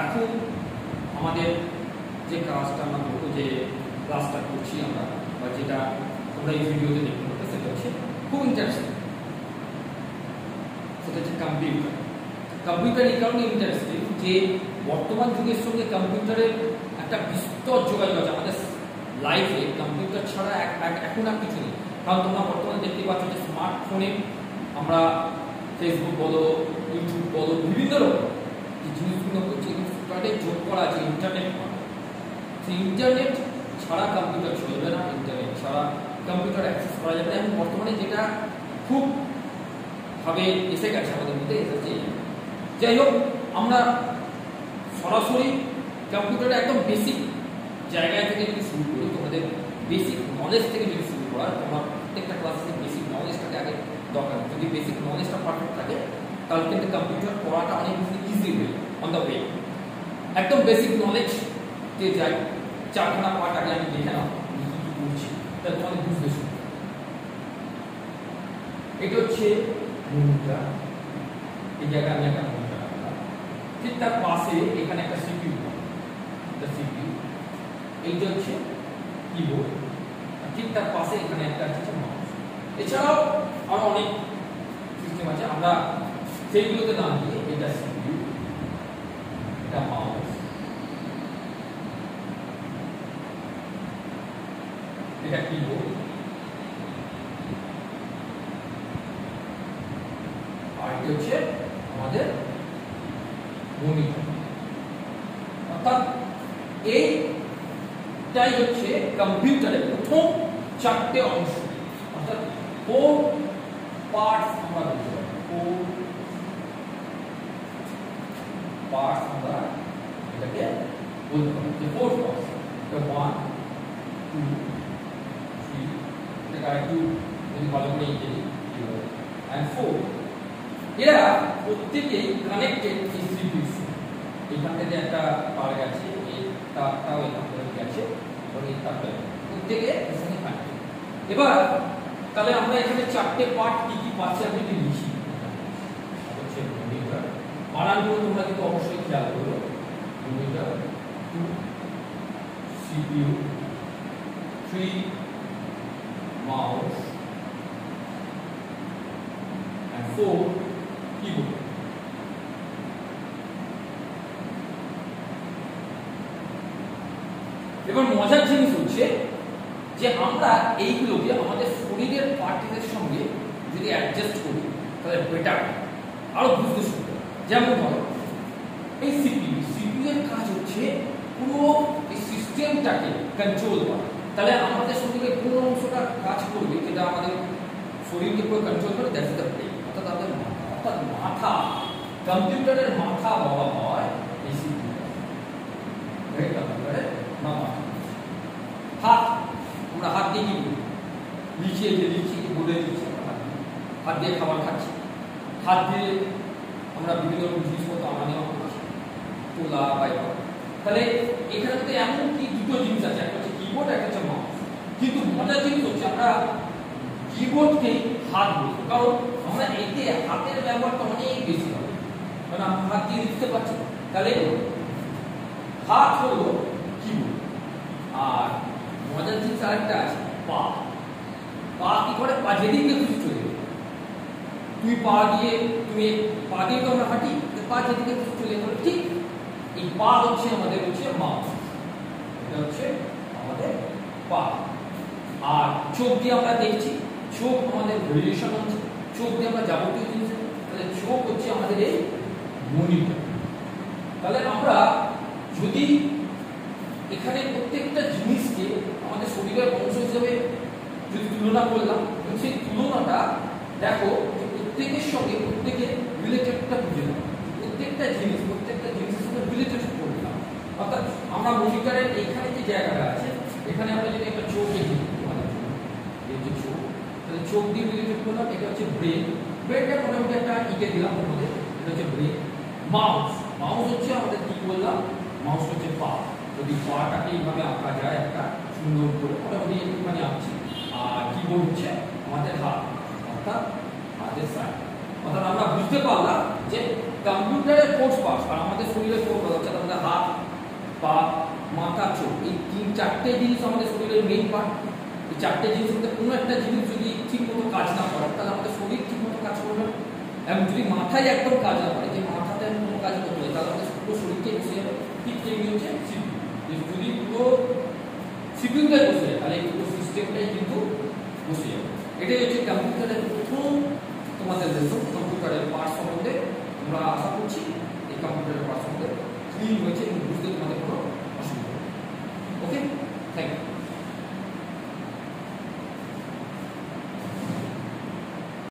এখন আমাদের যে কাজটা আমরা করবো, যে ক্লাসটা করছি আমরা, বা যেটা তোমরা এই ভিডিওতে দেখতে পাবে, সেটা হচ্ছে খুব ইন্টারেস্টিং। সেটা হচ্ছে কম্পিউটার। কম্পিউটার এই কারণে ইন্টারেস্টিং যে বর্তমান যুগের সঙ্গে কম্পিউটারের একটা বিস্তর যোগাযোগ আছে আমাদের লাইফে। কম্পিউটার ছাড়া এখন আর কিছু নেই। কারণ তোমরা বর্তমানে দেখতে পাচ্ছ যে স্মার্টফোনে আমরা ফেসবুক বলো, ইউটিউব বলো, বিভিন্ন রকম যে জিনিসগুলো করছি যোগ করা আছে ইন্টারনেট। সেই ইন্টারনেট ছাড়া কম্পিউটার চলবে না, ইন্টারনেট ছাড়া কম্পিউটার অ্যাক্সেস করা যাবে না। এবং বর্তমানে যেটা খুব ভাবে এসে গেছে আমাদের মধ্যে এসেছে। যাই হোক, আমরা সরাসরি কম্পিউটারে একদম বেসিক জায়গায় থেকে যদি শুরু করি, তোমাদের বেসিক নলেজ থেকে যদি শুরু করা, তোমার প্রত্যেকটা ক্লাসে বেসিক নলেজটাকে আগে দরকার। যদি বেসিক নলেজটা পারফেক্ট থাকে তাহলে কিন্তু কম্পিউটার পড়াটা অনেক বেশি ইজি হয়ে অন দ্য ওয়ে। একদম বেসিক নলেজ যে যাই, 4খানা পার্ট আগে আমি দেখে নাও কি কি করছি, তাহলে তোমাদের বুঝতে শুরু। এটা হচ্ছে মনিটর, এই জায়গায় আমি একটা মনিটর রাখলাম। ঠিক তার পাশে এখানে একটা সিপিইউ, সিপিইউ। এইটা হচ্ছে কিবোর্ড, ঠিক তার পাশে এখানে একটা আছে মাউস। এছাড়াও আরো অনেক সিস্টেম আছে, আমরা সেইগুলোতে নাম দিয়ে এটা সিপিইউ, এটা মাউস, এটা কিবোর্ড, আর এটা হচ্ছে আমাদের মনিটর। অর্থাৎ এইটাই হচ্ছে কম্পিউটারের প্রথম 4টে অংশ, অর্থাৎ 4 পার্টস আমরা বলতে পারি। 4 পার্টস আমরা এটাকে বলতে পারি যে 4 পার্টস। 1 2 3, এটা একটু যদি ভালো করে লিখে দিই, and 4। এরা প্রত্যেকেই কানেক্টেড সিপিইউ। এখান থেকে একটা পাওয়া গেছে, এই তারটাও এখান থেকে গেছে, এবং এই তারটা প্রত্যেকে এখানে কানেক্টেড। এবার তাহলে আমরা এখানে 4টে পার্ট কি কি পাচ্ছি আমি একটু লিখি। হচ্ছে মনিটর, বানানগুলো তোমরা কিন্তু অবশ্যই খেয়াল করো। Monitor 2, CPU 3, mouse, and 4 keyboard. এবার মজার জিনিস হচ্ছে যে আমরা এইগুলোকে আমাদের শরীরের পার্টের সঙ্গে যদি অ্যাডজাস্ট করি তাহলে বেটার, আরো বুঝতে সুবিধা। যেমন ধরো এই সিপিইউ এর কাজ হচ্ছে পুরো এই সিস্টেমটাকে কন্ট্রোল করা। তাহলে আমাদের শরীরের কোন অংশটা কাজ করবে যেটা আমাদের শরীরকে পুরো কন্ট্রোল করে, দ্যাটস দ্য ব্রেইন, অর্থাৎ আমাদের মাথা। অর্থাৎ মাথা, কম্পিউটারের মাথা বলা হয় এই সিপিইউ। কম্পিউটারের মাথা। হাত, আমরা হাত দিয়ে কি করি? লিখছি, বোর্ডে লিখছি, হাত দিয়ে খাবার খাচ্ছি, হাত দিয়ে আমরা বিভিন্ন রকম জিনিসপত্র আনা নেওয়া করছি, তোলা বাইর। তাহলে এখানে তো এমন কি দুটো জিনিস আছে, একটা হচ্ছে কিবোর্ড, একটা হচ্ছে মাউস। কিন্তু মজার জিনিস হচ্ছে আমরা কিবোর্ডকেই হাত বলি, কারণ আমরা এতে হাতের ব্যবহারটা অনেক বেশি হবে, কারণ আমরা হাত দিয়ে লিখতে পারছি। তাহলে হাত হলো কিবোর্ড। আর মজার জিনিস আরেকটা আছে, পা। পা কি করে? পা যেদিকে খুশি চলে যাবে। তুমি পা দিয়ে তো আমরা হাঁটি, পা যেদিকে খুশি চলে যাবে। ঠিক এই পা হচ্ছে আমাদের মাউস, এটা হচ্ছে আমাদের পা। আর চোখ দিয়ে আমরা দেখছি, চোখ আমাদের রিলেশন হচ্ছে, চোখ দিয়ে আমরা যাবতীয় জিনিস, তাহলে চোখ হচ্ছে আমাদের এই মনিটর। তাহলে আমরা যদি এখানে প্রত্যেকটা জিনিসকে আমাদের শরীরের অংশ হিসেবে যদি তুলনা করলাম, সেই তুলনাটা দেখো যে প্রত্যেকের সঙ্গে প্রত্যেকের রিলেটেডটা বুঝে নাও। প্রত্যেকটা জিনিসের সঙ্গে রিলেটেড করলাম। অর্থাৎ আমরা মনিটরের এইখানে যে জায়গাটা আছে, এখানে আমরা যদি একটা চোখ দেখি, এই যে চোখ, তাহলে চোখ দিয়ে রিলেটেড করলাম। এটা হচ্ছে ব্রেন, ব্রেনটা মোটামুটি একটা ইকে দিলাম আমাদের, এটা হচ্ছে ব্রেন। মাউস হচ্ছে আমাদের কি বললাম, মাউস হচ্ছে পা। যদি পাটাকে এইভাবে আঁকা যায় একটা সুন্দর করে, মোটামুটি একটুখানি আঁকছি। আর কিবোর্ড হচ্ছে আমাদের হাত, অর্থাৎ হাতের সাইড। অর্থাৎ আমরা বুঝতে পারলাম যে কম্পিউটারের কোর্স পার্টস আর আমাদের শরীরের কোর্স পার্টস অর্থাৎ আমাদের হাত, পা, মাথা, চোখ, এই চারটে জিনিস আমাদের শরীরের মেইন পার্ট। এই চারটে জিনিসের মধ্যে কোনো একটা জিনিস যদি ঠিক মতো কাজ না করে তাহলে আমাদের শরীর ঠিক মতো কাজ করবে না। এবং যদি মাথায় একদম কাজ না করে, যে মাথাতে কোনো কাজ করতে হয়, তাহলে আমাদের পুরো শরীরকে বসে যাবে। ঠিক তেমনি হচ্ছে সিপিইউ, যদি পুরো সিপিইউটাই বসে যায় তাহলে পুরো সিস্টেমটাই কিন্তু বসে যাবে। এটাই হচ্ছে কম্পিউটারের প্রথম তোমাদের লেসন। কম্পিউটারের পার্টস সম্বন্ধে আমরা আশা করছি এই কম্পিউটারের পার্টস সম্বন্ধে ক্লিন হয়েছে এবং বুঝতে তোমাদের কোনো অসুবিধা। ওকে, থ্যাংক ইউ।